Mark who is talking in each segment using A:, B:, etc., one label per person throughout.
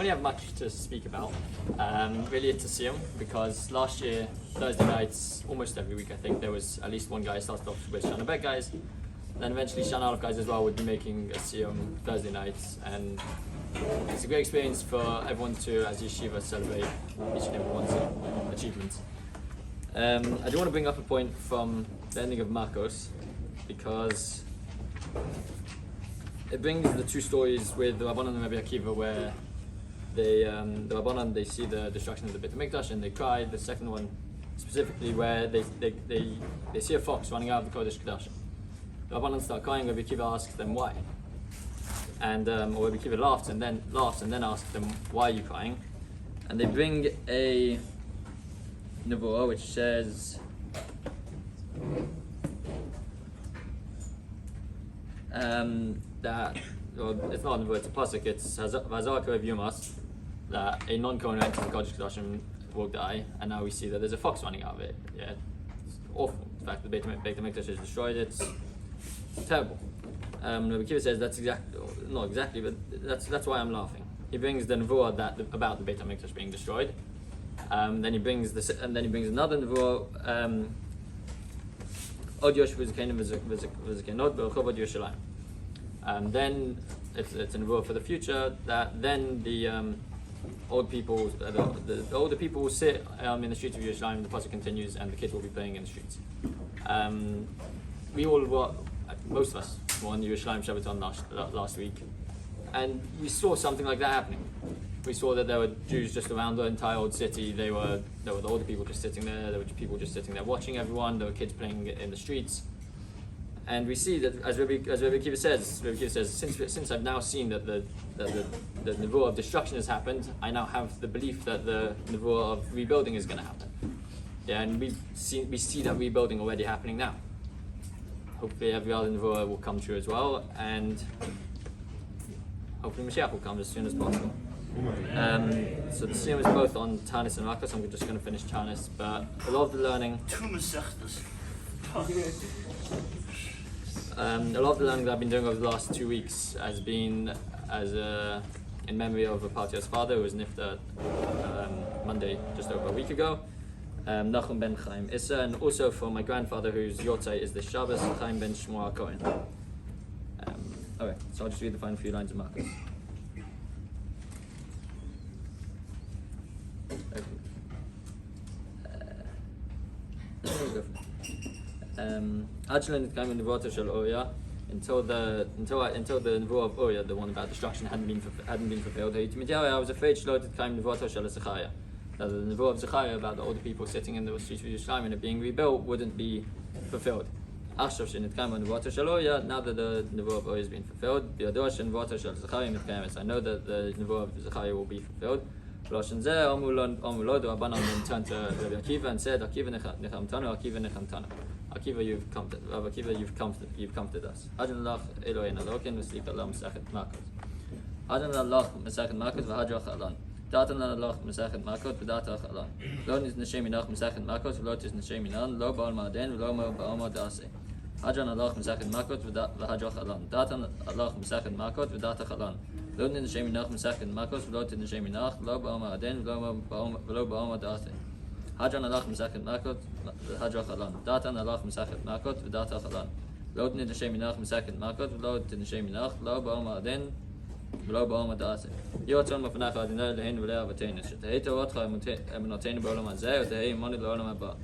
A: only have much to speak about. Really, it's a Siyum, because last year, Thursday nights, almost every week, I think, there was at least one guy started off with Shana Bet guys. Then eventually Shana Aleph guys as well would be making a Siyum Thursday nights. And it's a great experience for everyone to, as Yeshiva, celebrate each and every one's achievements. I do want to bring up a point from the ending of Marcos, because it brings the two stories with the Rabbanan and Rabbi Akiva, where the Rabbanan, they see the destruction of the Beit HaMikdash and they cry. The second one specifically, where they see a fox running out of the Kodesh Kedash. The Rabbanan start crying. Rabbi Akiva asks them why, and or Rabbi Akiva laughs and then asks them, why are you crying? And they bring a nevuah which says that, well, it's not a nevuah, it's a pasuk. It's Vazar Korev Yumas, that a non-Kohen who enters the Kodesh Kedashim will die, and now we see that there's a fox running out of it. Yeah, it's awful. In fact, the Beit HaMikdash is destroyed. It's terrible. Rabbi Akiva says that's not exactly, but that's why I'm laughing. He brings the nevuah about the Beit HaMikdash being destroyed. Then he brings another nevuah. Od Yosh v'Zakenim v'Zakenot b'Rechov Yerushalayim. Then it's a nevuah for the future, that then the old people, the older people will sit in the streets of Yerushalayim. The pasuk continues, and the kids will be playing in the streets. We all were, most of us, were on Yerushalayim Shabbaton last week, and we saw something like that happening. We saw that there were Jews just around the entire old city. There were the older people just sitting there. There were people just sitting there watching everyone. There were kids playing in the streets. And we see that, as Rabbi Akiva says, since I've now seen that the nevuah of destruction has happened, I now have the belief that the nevuah of rebuilding is going to happen. Yeah, and we see that rebuilding already happening now. Hopefully every other nevuah will come true as well, and hopefully Mashiach will come as soon as possible. So the Siyum is both on Tanis and Makos. I'm just going to finish Tanis, but a lot of the learning. A lot of the learning that I've been doing over the last 2 weeks has been in memory of a Partia's father who was nifta Monday, just over a week ago, Nachum ben Chaim Issa, and also for my grandfather whose Yotzei is this Shabbos, Chaim ben Shmuel Cohen. Okay, so I'll just read the final few lines of Marcos. Until the nevuah of Oya, the one about destruction, hadn't been fulfilled. I was afraid that the nevuah of Zechariah about the older people sitting in the streets of Yerushalayim and it being rebuilt wouldn't be fulfilled. Now that the nevuah of Oya has been fulfilled, I know that the nevuah of Zechariah will be fulfilled. The Rabbanan then turned to Rabbi Akiva and said, Akiva you've comforted us. Adonai Eloheinu Elokeinu v'slik Allah Masechet Makos. Adonai Allah Masechet Makos v'hadrach Alon. Datan Allah Masechet Makos v'datach Alon. Lo nisnashem minach Masechet Makos v'lo tisnashem minan lo ba'al ma'aden v'lo ba'al ma'adase. Adonai Allah Masechet Makos v'hadrach Alon. Datan Allah Masechet Makos v'datach Alon. Lo nisnashem minach Masechet Makos v'lo tisnashem minach lo ba'al ma'aden v'lo ba'al ma'adase. Hadran alach Masechet Makos v'hadrach Alon. Datan alach Masechet Makos v'datach Alon. Lo tisnashem minach Masechet Makos v'lo tisnashem minach lo ba'al ma'aden v'lo ba'al ma'adase. Yotzon mafnach Adonai Eloheinu v'lei avotenu shetehei torotcha emunotenu ba'olam hazeh v'tehei imonu l'olam haba.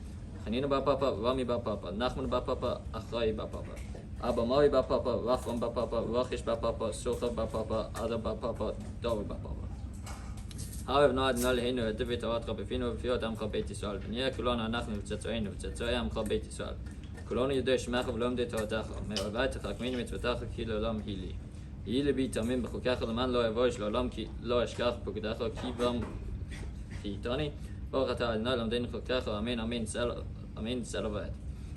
A: Chanina bar papa, Rami bar papa, Nachman bar papa, Achrai bar papa, Abba Mori bar papa, Rafram bar papa, Rochish bar papa, Sochav bar papa, Ada bar papa, David bar papa. However, no Adonai Eloheinu v'tivei toratcha b'finu v'fiyot amcha Beit Yisrael v'niyeh kulonu anachnu v'tzetzoreinu v'tzetzoei amcha Beit Yisrael. Kulonu yodei shemecha v'lomdei toratecha, me'orvaytecha k'mini mitzvotecha ki le'olam hili. Yihi libi tamim b'chukecha l'man lo yavosh le'olam ki lo eshkach b'kudecha ki vam ki'itoni. Baruch atah Adonai lomdeinu chukecha, amen amen selo v'ed.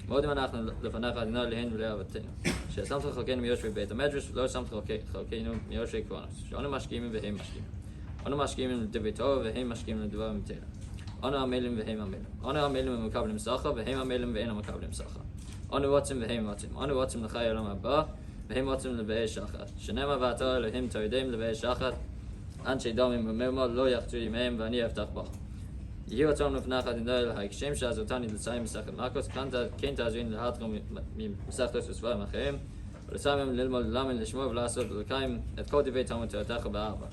A: Modim anachnu lefanecha Adonai Eloheinu v'lei avotenu. She'samcha chalkeinu miyoshvei Beit HaMedrash v'lo samcha chalkeinu miyoshvei kvanos. She'anu mashkimin v'hem mashkimin. אנו משקיעים לדברי תורה והם משקיעים לדבר מתלה. אנו עמלים והם עמלים. אנו עמלים ומקבלים שכר והם עמלים ואינם מקבלים שכר. אנו רוצים והם רוצים. אנו רוצים לחיי העולם הבא והם רוצים לבאי שחת. שנאמר ואתה אלוהים תורידם לבאי שחת אנשי דומים ומרמוד לא יחצו ימיהם ואני אפתח בך. יהי רצון לפניך אדוני אלוהי כשם שעזרתני לסיים מסכת מקות כן תעזרני להתחיל ממסכתות וספרים אחרים ולסיים ללמוד ללמד לשמור ולעשות ולקיים את כל דברי תלמוד תורתך באהבה.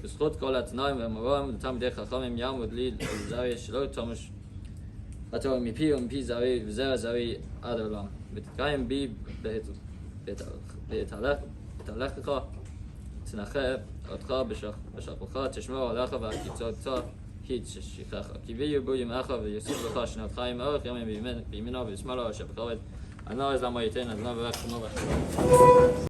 A: בזכות כל התנאים והמורים לתלמידי חכמים יעמוד לי ולזרעי שלא תמוש התורה מפי ומפי זרעי וזרע זרעי עד העולם ותתקיים בי בהתהלכך תנחה אותך בשכבך תשמור עליך והקיצותך היא תשכחך כי בי ירבו ימיך ויוסיף לך שנות חיים אורך ימים בימינו ובשמאלו אשר בקרוב. אני לא יודע למה ייתן, אני לא ברך כמו